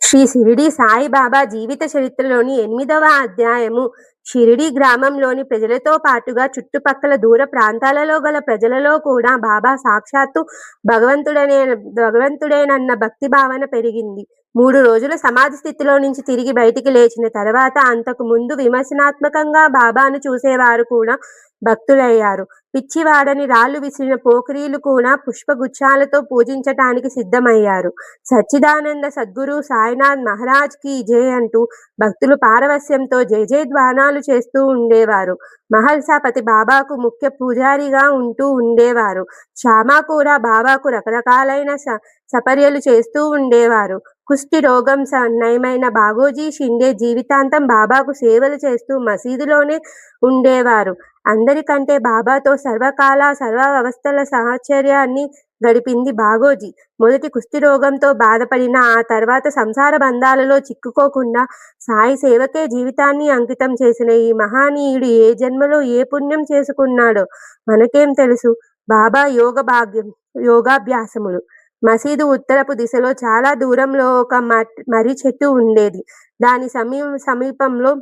శ్రీ షిరిడి సాయిబాబా జీవిత చరిత్రలోని 8వ అధ్యాయము. షిరిడి గ్రామంలోని ప్రజలతో పాటుగా చుట్టుపక్కల దూర ప్రాంతాలలో గల ప్రజలలో కూడా బాబా సాక్షాత్తు భగవంతుడేనన్న భక్తి భావన పెరిగింది. 3 రోజుల సమాధి స్థితిలో నుంచి తిరిగి బయటికి లేచిన తర్వాత అంతకు ముందు విమర్శనాత్మకంగా బాబాను చూసేవారు కూడా భక్తులయ్యారు. పిచ్చివాడని రాళ్లు విసిరిన పోకిరీలు కూడా పుష్పగుచ్ఛాలతో పూజించటానికి సిద్ధమయ్యారు. సచ్చిదానంద సద్గురు సాయినాథ్ మహారాజ్ కి జై అంటూ భక్తులు పారవస్యంతో జై జయధ్వానాలు చేస్తూ ఉండేవారు. మహల్సాపతి బాబాకు ముఖ్య పూజారిగా ఉంటూ ఉండేవారు. శ్యామ కూడా బాబాకు రకరకాలైన సపర్యలు చేస్తూ ఉండేవారు. కుష్టి రోగం నయమైన బాగోజీ షిండే జీవితాంతం బాబాకు సేవలు చేస్తూ మసీదులోనే ఉండేవారు. అందరికంటే బాబాతో సర్వకాల సర్వ అవస్థల సహచర్యాన్ని గడిపింది బాగోజీ. మొదటి కుష్టి రోగంతో బాధపడిన ఆ తర్వాత సంసార బంధాలలో చిక్కుకోకుండా సాయి సేవకే జీవితాన్ని అంకితం చేసిన ఈ మహనీయుడు ఏ జన్మలో ఏ పుణ్యం చేసుకున్నాడో మనకేం తెలుసు. బాబా యోగాభ్యాసములు. మసీదు ఉత్తరపు దిశలో చాలా దూరంలో ఒక మర్రి చెట్టు ఉండేది. దాని సమీపంలో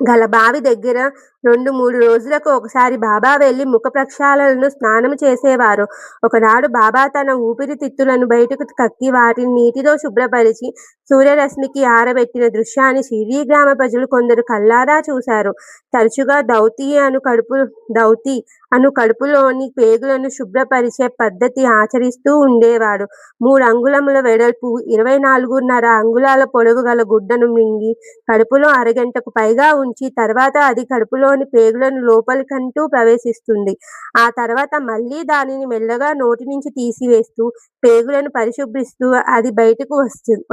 గల బావి దగ్గర 2-3 రోజులకు ఒకసారి బాబా వెళ్లి ముఖ ప్రక్షాళనను స్నానం చేసేవారు. ఒకనాడు బాబా తన ఊపిరితిత్తులను బయటకు కక్కి వాటిని నీటితో శుభ్రపరిచి సూర్యరశ్మికి ఆరబెట్టిన దృశ్యాన్ని షిరిడి గ్రామ ప్రజలు కొందరు కళ్ళారా చూశారు. తరచుగా దౌతి అను కడుపులోని పేగులను శుభ్రపరిచే పద్ధతి ఆచరిస్తూ ఉండేవాడు. 3 అంగుళముల వెడల్పు 24.5 అంగుళాల పొడవు గల గుడ్డను మింగి కడుపులో అరగంటకు పైగా ఉంచి తర్వాత అది కడుపులోని పేగులను లోపలికంటూ ప్రవేశిస్తుంది. ఆ తర్వాత మళ్లీ దానిని మెల్లగా నోటి నుంచి తీసివేస్తూ పేగులను పరిశుభ్రిస్తూ అది బయటకు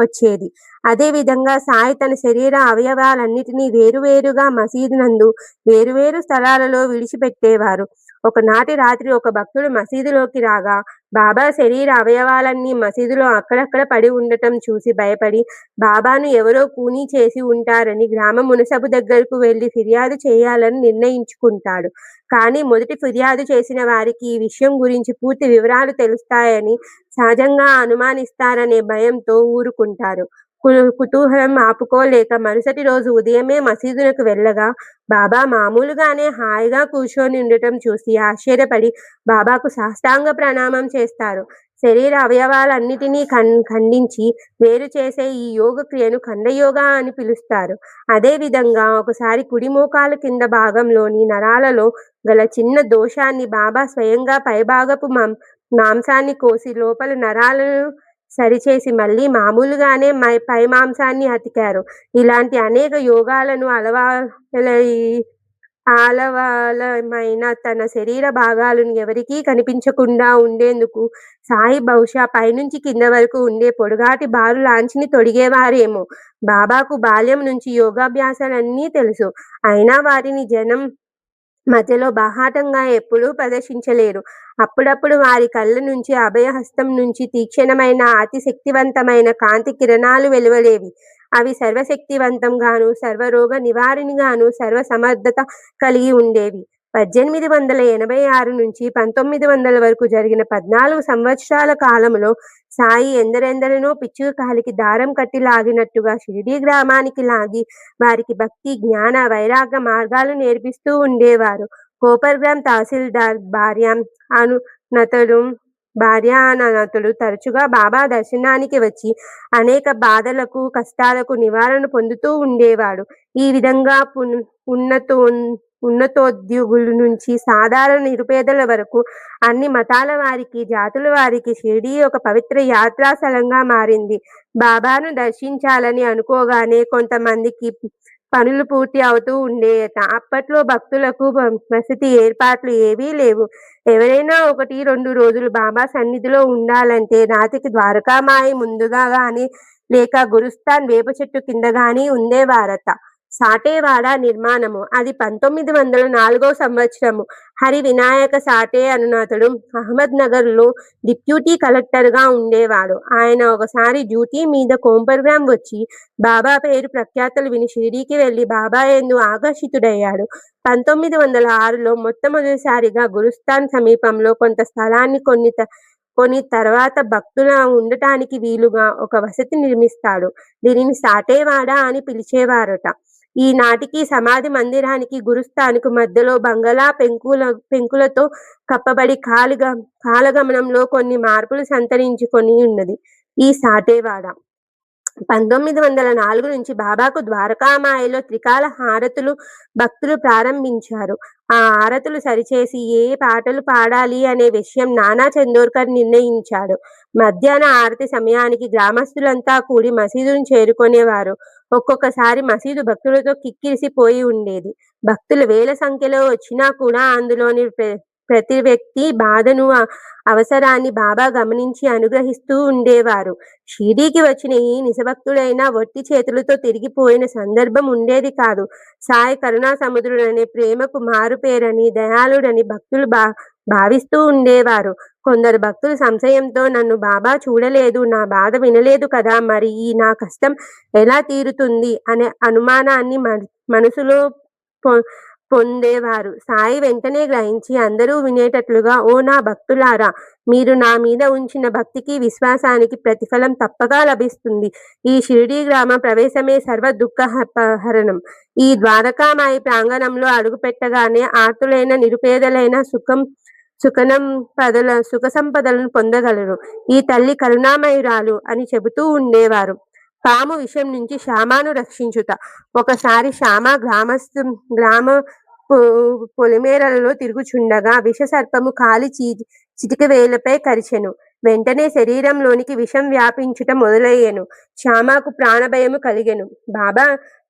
వచ్చేది. అదే విధంగా సాయి తన శరీర అవయవాలన్నిటినీ వేరువేరుగా మసీదు నందు వేరువేరు స్థలాలలో విడిచిపెట్టేవారు. ఒకనాటి రాత్రి ఒక భక్తుడు మసీదులోకి రాగా బాబా శరీర అవయవాలన్నీ మసీదులో అక్కడక్కడ పడి ఉండటం చూసి భయపడి బాబాను ఎవరో కూనీ చేసి ఉంటారని గ్రామ మునసబు దగ్గరకు వెళ్లి ఫిర్యాదు చేయాలని నిర్ణయించుకుంటాడు. కానీ మొదటి ఫిర్యాదు చేసిన వారికి ఈ విషయం గురించి పూర్తి వివరాలు తెలుస్తాయని సహజంగా అనుమానిస్తారనే భయంతో ఊరుకుంటారు. కుతూహలం ఆపుకోలేక మరుసటి రోజు ఉదయమే మసీదునకు వెళ్ళగా బాబా మామూలుగానే హాయిగా కూర్చొని ఉండటం చూసి ఆశ్చర్యపడి బాబాకు సాష్టాంగ ప్రణామం చేస్తారు. శరీర అవయవాలన్నిటినీ ఖండించి వేరు చేసే ఈ యోగ క్రియను ఖండయోగా అని పిలుస్తారు. అదే విధంగా ఒకసారి కుడి మోకాలు కింద భాగంలోని నరాలలో గల చిన్న దోషాన్ని బాబా స్వయంగా పైభాగపు మాంసాన్ని కోసి లోపల నరాలను సరిచేసి మళ్ళీ మామూలుగానే పై మాంసాన్ని అతికారు. ఇలాంటి అనేక యోగాలను ఆలవాలమైన తన శరీర భాగాలను ఎవరికీ కనిపించకుండా ఉండేందుకు సాయి బహుశా పైనుంచి కింద వరకు ఉండే పొడుగాటి బారు లాంఛని తొడిగేవారేమో. బాబాకు బాల్యం నుంచి యోగాభ్యాసాలన్నీ తెలుసు. అయినా వాటిని జనం మధ్యలో బాహాటంగా ఎప్పుడూ ప్రదర్శించలేరు. అప్పుడప్పుడు వారి కళ్ళ నుంచి అభయహస్తం నుంచి తీక్షణమైన అతి శక్తివంతమైన కాంతి కిరణాలు వెలువడేవి. అవి సర్వశక్తివంతంగాను సర్వరోగ నివారిణిగాను సర్వసమర్థత కలిగి ఉండేవి. 1886 నుంచి 1900 వరకు జరిగిన 14 సంవత్సరాల కాలంలో సాయి ఎందరెందరినో పిచ్చుక కాలికి దారం కట్టి లాగినట్టుగా షిరిడి గ్రామానికి లాగి వారికి భక్తి, జ్ఞాన, వైరాగ్య మార్గాలు నేర్పిస్తూ ఉండేవారు. కోపర్గ్రామ్ తహసీల్దార్ భార్యానతుడు తరచుగా బాబా దర్శనానికి వచ్చి అనేక బాధలకు, కష్టాలకు నివారణ పొందుతూ ఉండేవాడు. ఈ విధంగా ఉన్నతోద్యోగుల నుంచి సాధారణ నిరుపేదల వరకు అన్ని మతాల వారికి, జాతుల వారికి షిరిడి ఒక పవిత్ర యాత్రా స్థలంగా మారింది. బాబాను దర్శించాలని అనుకోగానే కొంతమందికి పనులు పూర్తి అవుతూ ఉండేయట. అప్పట్లో భక్తులకు వసతి ఏర్పాట్లు ఏవీ లేవు. ఎవరైనా 1-2 రోజులు బాబా సన్నిధిలో ఉండాలంటే రాత్రికి ద్వారకామాయి ముందుగా గాని లేక గురుస్థాన్ వేప చెట్టు కింద గాని ఉండేవారట. సాటేవాడ నిర్మాణము. అది 1904 సంవత్సరము. హరి వినాయక సాటే అనునతడు అహ్మద్ నగర్లో డిప్యూటీ కలెక్టర్గా ఉండేవాడు. ఆయన ఒకసారి డ్యూటీ మీద కోంపర్గ్రామ్ వచ్చి బాబా పేరు ప్రఖ్యాతలు విని షిరిడీకి వెళ్లి బాబా యందు ఆకర్షితుడయ్యాడు. 1906లో మొట్టమొదటిసారిగా గురుస్థాన్ సమీపంలో కొంత స్థలాన్ని కొని తర్వాత భక్తుల ఉండటానికి వీలుగా ఒక వసతి నిర్మిస్తాడు. దీనిని సాటేవాడ అని పిలిచేవారట. ఈనాటికి సమాధి మందిరానికి, గురుస్థాన్‌కు మధ్యలో బంగళా పెంకులతో కప్పబడి కాలగమనంలో కొన్ని మార్పులు సంతరించుకొని ఉన్నది ఈ సాటేవాడ. 1904 నుంచి బాబాకు ద్వారకామాయిలో త్రికాల హారతులు భక్తులు ప్రారంభించారు. ఆ హారతులు సరిచేసి ఏ పాటలు పాడాలి అనే విషయం నానా చందోర్కర్ నిర్ణయించాడు. మధ్యాహ్న హారతి సమయానికి గ్రామస్తులంతా కూడి మసీదును చేరుకొనేవారు. ఒక్కొక్కసారి మసీదు భక్తులతో కిక్కిరిసిపోయి ఉండేది. భక్తులు వేల సంఖ్యలో వచ్చినా కూడా అందులోని ప్రతి వ్యక్తి బాధను, అవసరాన్ని బాబా గమనించి అనుగ్రహిస్తూ ఉండేవారు. షిరిడీకి వచ్చిన ఈ నిజభక్తుడైన వట్టి చేతులతో తిరిగిపోయిన సందర్భం ఉండేది కాదు. సాయి కరుణా సముద్రుడనే ప్రేమకు మారుపేరని, దయాళుడని భక్తులు భావిస్తూ ఉండేవారు. కొందరు భక్తులు సంశయంతో నన్ను బాబా చూడలేదు, నా బాధ వినలేదు కదా, మరి ఈ నా కష్టం ఎలా తీరుతుంది అనే అనుమానాన్ని మనసులో పొందేవారు. సాయి వెంటనే గ్రహించి అందరూ వినేటట్లుగా, ఓ నా భక్తులారా, మీరు నా మీద ఉంచిన భక్తికి, విశ్వాసానికి ప్రతిఫలం తప్పగా లభిస్తుంది. ఈ షిరిడీ గ్రామ ప్రవేశమే సర్వ దుఃఖహరణం. ఈ ద్వారకామాయి ప్రాంగణంలో అడుగుపెట్టగానే ఆర్తులైన నిరుపేదలైన సుఖ సంపదలను పొందగలరు. ఈ తల్లి కరుణామయురాలు అని చెబుతూ ఉండేవారు. పాము విషయం నుంచి శ్యామను రక్షించుట. ఒకసారి శ్యామ గ్రామ పొలిమేరలలో తిరుగుచుండగా విషసర్పము కాలి చిటిక వేలపై కరిచెను. వెంటనే శరీరంలోనికి విషం వ్యాపించుట మొదలయ్యెను. శ్యామకు ప్రాణభయము కలిగెను.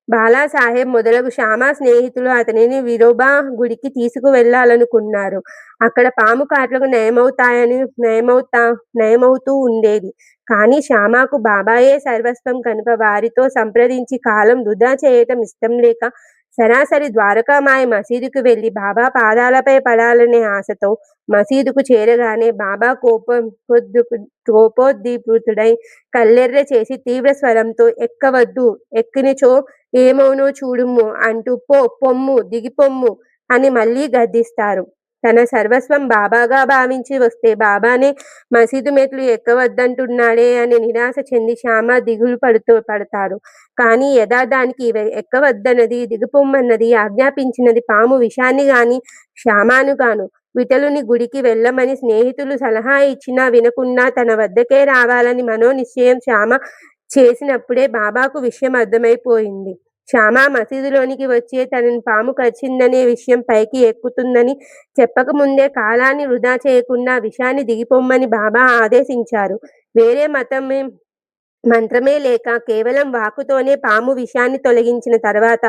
బాలాసాహెబ్ మొదలగు శ్యామ స్నేహితులు అతనిని విరోబా గుడికి తీసుకువెళ్లాలనుకున్నారు. అక్కడ పాము కాట్లకు నయమవుతూ ఉండేది. కానీ శ్యామకు బాబాయే సర్వస్వం కనుక వారితో సంప్రదించి కాలం వృధా చేయటం ఇష్టం లేక సరాసరి ద్వారకామాయి మసీదుకు వెళ్లి బాబా పాదాలపై పడాలనే ఆశతో మసీదుకు చేరగానే బాబా కోపోద్దీపుతుడై కల్లెర్ర చేసి తీవ్ర స్వరంతో, ఎక్కవద్దు, ఎక్కినచో ఏమవునో చూడుము అంటూ పొమ్ము, దిగిపొమ్ము అని మళ్లీ గద్దిస్తారు. తన సర్వస్వం బాబాగా భావించి వస్తే బాబానే మసీదు మెట్లు ఎక్కవద్దంటున్నాడే అని నిరాశ చెంది శ్యామ దిగులు పడతాడు. కానీ యథార్థానికి ఎక్కవద్దన్నది, దిగిపొమ్మన్నది ఆజ్ఞాపించినది పాము విషాన్ని గాని శ్యామను గాను. విఠలుని గుడికి వెళ్ళమని స్నేహితులు సలహా ఇచ్చినా వినకుండా తన వద్దకే రావాలని మనోనిశ్చయం శ్యామ చేసినప్పుడే బాబాకు విషయం అర్థమైపోయింది. శ్యామ మసీదులోనికి వచ్చే తనని పాము కరిచిందనే విషయం పైకి ఎక్కుతుందని చెప్పకముందే కాలాన్ని వృధా చేయకుండా విషాన్ని దిగిపోమ్మని బాబా ఆదేశించారు. వేరే మంత్రమే లేక కేవలం వాక్కుతోనే పాము విషాన్ని తొలగించిన తర్వాత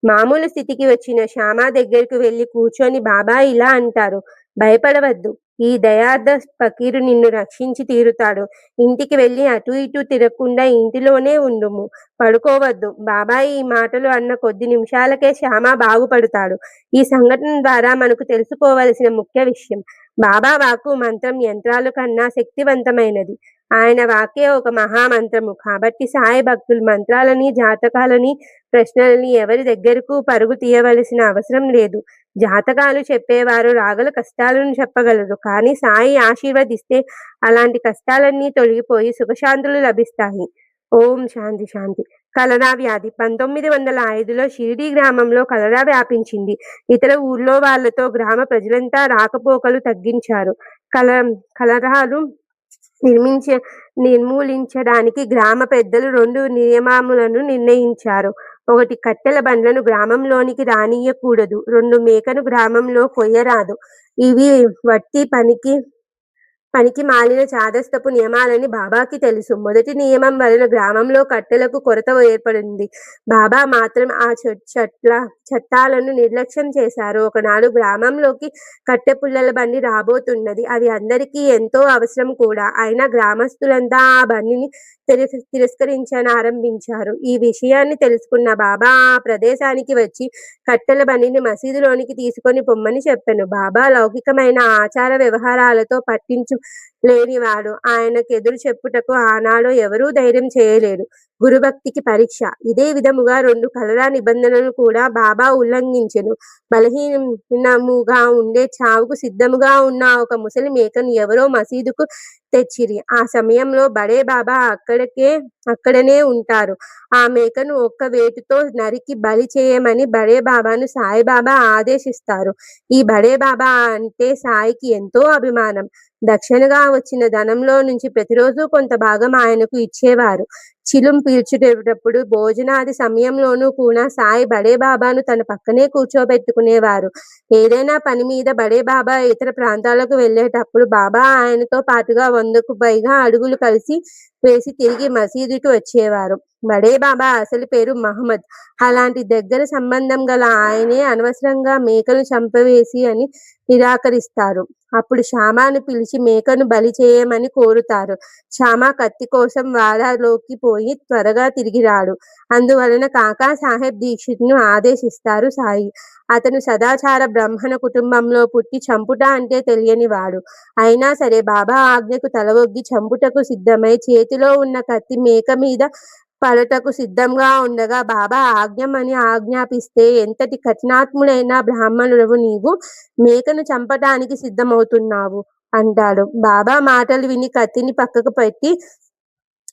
మామూలు స్థితికి వచ్చిన శ్యామ దగ్గరకు వెళ్లి కూర్చొని బాబా ఇలా అంటారు, భయపడవద్దు, ఈ దయార్థ ఫకీరు నిన్ను రక్షించి తీరుతాడు. ఇంటికి వెళ్ళి అటు ఇటు తిరగకుండా ఇంటిలోనే ఉండుము, పడుకోవద్దు. బాబా ఈ మాటలు అన్న కొద్ది నిమిషాలకే శ్యామ బాగుపడతాడు. ఈ సంఘటన ద్వారా మనకు తెలుసుకోవలసిన ముఖ్య విషయం, బాబా వాక్కు మంత్రం యంత్రాల కన్నా శక్తివంతమైనది. ఆయన వాక్యే ఒక మహామంత్రము. కాబట్టి సాయి భక్తులు మంత్రాలని, జాతకాలని, ప్రశ్నలని ఎవరి దగ్గరకు పరుగు తీయవలసిన అవసరం లేదు. జాతకాలు చెప్పేవారు రాగల కష్టాలను చెప్పగలరు. కానీ సాయి ఆశీర్వదిస్తే అలాంటి కష్టాలన్నీ తొలగిపోయి సుఖశాంతులు లభిస్తాయి. ఓం శాంతి శాంతి. కలరా వ్యాధి 1905లో షిరిడీ గ్రామంలో కలరా వ్యాపించింది. ఇతర ఊర్లో వాళ్లతో గ్రామ ప్రజలంతా రాకపోకలు తగ్గించారు. కలరాలు నిర్మూలించడానికి గ్రామ పెద్దలు 2 నియమాలను నిర్ణయించారు. 1, కట్టెల బండ్లను గ్రామంలోనికి రానియ్యకూడదు. 2, మేకను గ్రామంలో కొయ్యరాదు. ఇవి వట్టి పనికి మాలిన చాదస్తపు నియమాలని బాబాకి తెలుసు. మొదటి నియమం వలన గ్రామంలో కట్టెలకు కొరత ఏర్పడింది. బాబా మాత్రం ఆ చట్టాలను నిర్లక్ష్యం చేశారు. ఒకనాడు గ్రామంలోకి కట్టె పుల్లల బండి రాబోతున్నది. అవి అందరికీ ఎంతో అవసరం కూడా. అయినా గ్రామస్తులంతా ఆ బండిని తిరస్కరించారు. ఈ విషయాన్ని తెలుసుకున్న బాబా ఆ ప్రదేశానికి వచ్చి కట్టెల బండిని మసీదులోనికి తీసుకొని పొమ్మని చెప్పాను. బాబా లౌకికమైన ఆచార వ్యవహారాలతో పట్టించు లేనివాడు. ఆయనకు ఎదురు చెప్పుటకు ఆనాడు ఎవరూ ధైర్యం చేయలేరు. గురుభక్తికి పరీక్ష. ఇదే విధముగా 2 కలరా నిబంధనలు కూడా బాబా ఉల్లంఘించెను. బలహీనముగా ఉండే చావుకు సిద్ధముగా ఉన్న ఒక ముసలి మేకను ఎవరో మసీదుకు తెచ్చిరి. ఆ సమయంలో బడే బాబా అక్కడనే ఉంటారు. ఆ మేకను ఒక్క వేటుతో నరికి బలి చేయమని బడే బాబాను సాయిబాబా ఆదేశిస్తారు. ఈ బడే బాబా అంటే సాయికి ఎంతో అభిమానం. దక్షిణగా వచ్చిన ధనంలో నుంచి ప్రతిరోజు కొంత భాగం ఆయనకు ఇచ్చేవారు. చిలుం పీల్చేటప్పుడు భోజనాది సమయంలోనూ కూడా సాయి బడే బాబాను తన పక్కనే కూర్చోబెట్టుకునేవారు. ఏదైనా పని మీద బడే బాబా ఇతర ప్రాంతాలకు వెళ్ళేటప్పుడు బాబా ఆయనతో పాటుగా 100కు పైగా అడుగులు కలిసి వేసి తిరిగి మసీదుకి వచ్చేవారు. బడే బాబా అసలు పేరు మహమ్మద్. అలాంటి దగ్గర సంబంధం గల ఆయనే అనవసరంగా మేకను చంపవేసి అని నిరాకరిస్తారు. అప్పుడు శ్యామాను పిలిచి మేకను బలి చేయమని కోరుతారు. శ్యామ కత్తి కోసం వాడాలోకి పోయి త్వరగా తిరిగి రాడు. అందువలన కాకా సాహెబ్ దీక్షిత్ను ఆదేశిస్తారు సాయి. అతను సదాచార బ్రాహ్మణ కుటుంబంలో పుట్టి చంపుట అంటే తెలియని వాడు. అయినా సరే బాబా ఆజ్ఞకు తలవొగ్గి చంపుటకు సిద్ధమై చేతిలో ఉన్న కత్తి మేక మీద పడటకు సిద్ధంగా ఉండగా బాబా ఆజ్ఞాపిస్తే ఎంతటి కఠినాత్ముడైన బ్రాహ్మణుడవు నీవు మేకను చంపటానికి సిద్ధమవుతున్నావు అంటాడు. బాబా మాటలు విని కత్తిని పక్కకు పెట్టి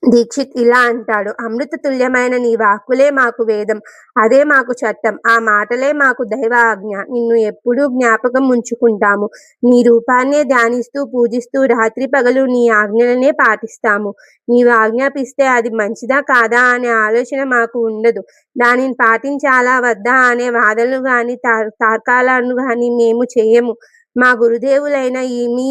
దీక్షిత్ ఇలా అంటాడు, అమృత తుల్యమైన నీ వాక్కులే మాకు వేదం, అదే మాకు చట్టం, ఆ మాటలే మాకు దైవ ఆజ్ఞ. నిన్ను ఎప్పుడూ జ్ఞాపకం ఉంచుకుంటాము. నీ రూపాన్నే ధ్యానిస్తూ పూజిస్తూ రాత్రి పగలు నీ ఆజ్ఞలనే పాటిస్తాము. నీవు ఆజ్ఞాపిస్తే అది మంచిదా కాదా అనే ఆలోచన మాకు ఉండదు. దానిని పాటించాలా వద్దా అనే వాదనలు గాని తర్కాలను గాని మేము చేయము. మా గురుదేవులైన మీ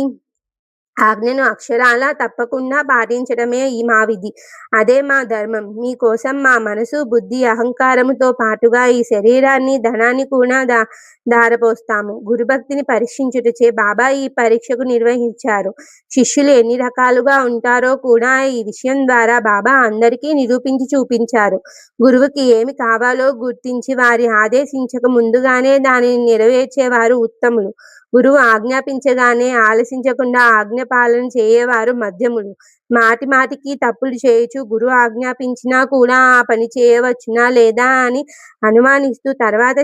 ఆజ్ఞను అక్షరాలా తప్పకుండా పాటించడమే మా విధి. అదే మా ధర్మం. మీకోసం మా మనసు, బుద్ధి, అహంకారముతో పాటుగా ఈ శరీరాన్ని, ధనాన్ని కూడా ధారపోస్తాము. గురుభక్తిని పరీక్షించుటచే బాబా ఈ పరీక్షకు నిర్వహించారు. శిష్యులు ఎన్ని రకాలుగా ఉంటారో కూడా ఈ విషయం ద్వారా బాబా అందరికీ నిరూపించి చూపించారు. గురువుకి ఏమి కావాలో గుర్తించి వారి ఆదేశించక ముందుగానే దానిని నెరవేర్చేవారు ఉత్తములు. గురువు ఆజ్ఞాపించగానే ఆలసించకుండా ఆజ్ఞ పాలన చేయవారు మధ్యములు. మాటి మాటికి తప్పులు చేయుచు గురువు ఆజ్ఞాపించినా కూడా ఆ పని చేయవచ్చునా లేదా అని అనుమానిస్తూ తర్వాత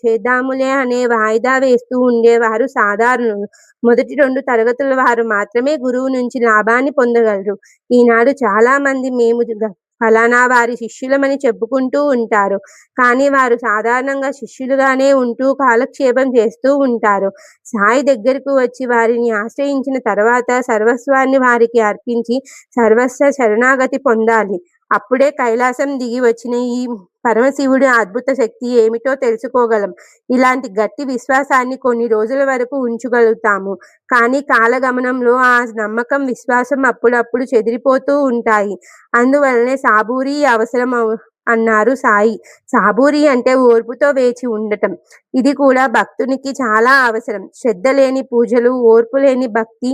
చేద్దాములే అనే వాయిదా వేస్తూ ఉండేవారు సాధారణులు. మొదటి 2 తరగతుల వారు మాత్రమే గురువు నుంచి లాభాన్ని పొందగలరు. ఈనాడు చాలా మంది మేము ఫలానా వారి శిష్యులమని చెప్పుకుంటూ ఉంటారు. కానీ వారు సాధారణంగా శిష్యులుగానే ఉంటూ కాలక్షేపం చేస్తూ ఉంటారు. సాయి దగ్గరకు వచ్చి వారిని ఆశ్రయించిన తర్వాత సర్వస్వాన్ని వారికి అర్పించి సర్వస్వ శరణాగతి పొందాలి. అప్పుడే కైలాసం దిగి వచ్చిన ఈ పరమశివుడి అద్భుత శక్తి ఏమిటో తెలుసుకోగలం. ఇలాంటి గట్టి విశ్వాసాన్ని కొన్ని రోజుల వరకు ఉంచగలుగుతాము. కానీ కాలగమనంలో ఆ నమ్మకం, విశ్వాసం అప్పుడప్పుడు చెదిరిపోతూ ఉంటాయి. అందువలనే సాబూరీ అవసరం అన్నారు సాయి. సాబూరీ అంటే ఓర్పుతో వేచి ఉండటం. ఇది కూడా భక్తునికి చాలా అవసరం. శ్రద్ధ లేని పూజలు, ఓర్పు లేని భక్తి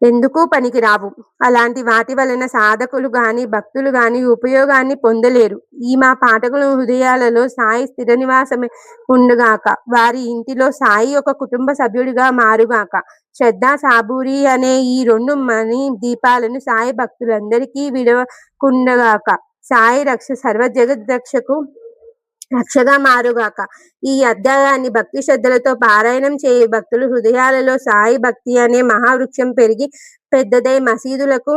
ఎందుకు పనికిరావు. అలాంటి వాటి వలన సాధకులు గాని భక్తులు గాని ఉపయోగాన్ని పొందలేరు. ఈ మా పాఠకుల హృదయాలలో సాయి స్థిర నివాసమై ఉండుగాక. వారి ఇంటిలో సాయి ఒక కుటుంబ సభ్యుడిగా మారుగాక. శ్రద్ధ, సాబూరి అనే ఈ 2 మణి దీపాలను సాయి భక్తులందరికీ విడవకుండగాక. సాయి సర్వ జగద్రక్షకు రక్షగా మారుగాక. ఈ అధ్యాయాన్ని భక్తి శ్రద్ధలతో పారాయణం చేయ భక్తులు హృదయాలలో సాయి భక్తి అనే మహావృక్షం పెరిగి పెద్దదై మసీదులకు,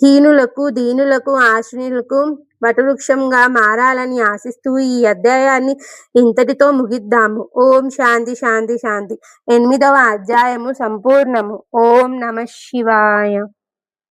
హీనులకు, దీనులకు, ఆశ్రయులకు వటవృక్షంగా మారాలని ఆశిస్తూ ఈ అధ్యాయాన్ని ఇంతటితో ముగిద్దాము. ఓం శాంతి శాంతి శాంతి. 8వ అధ్యాయము సంపూర్ణము. ఓం నమః శివాయ.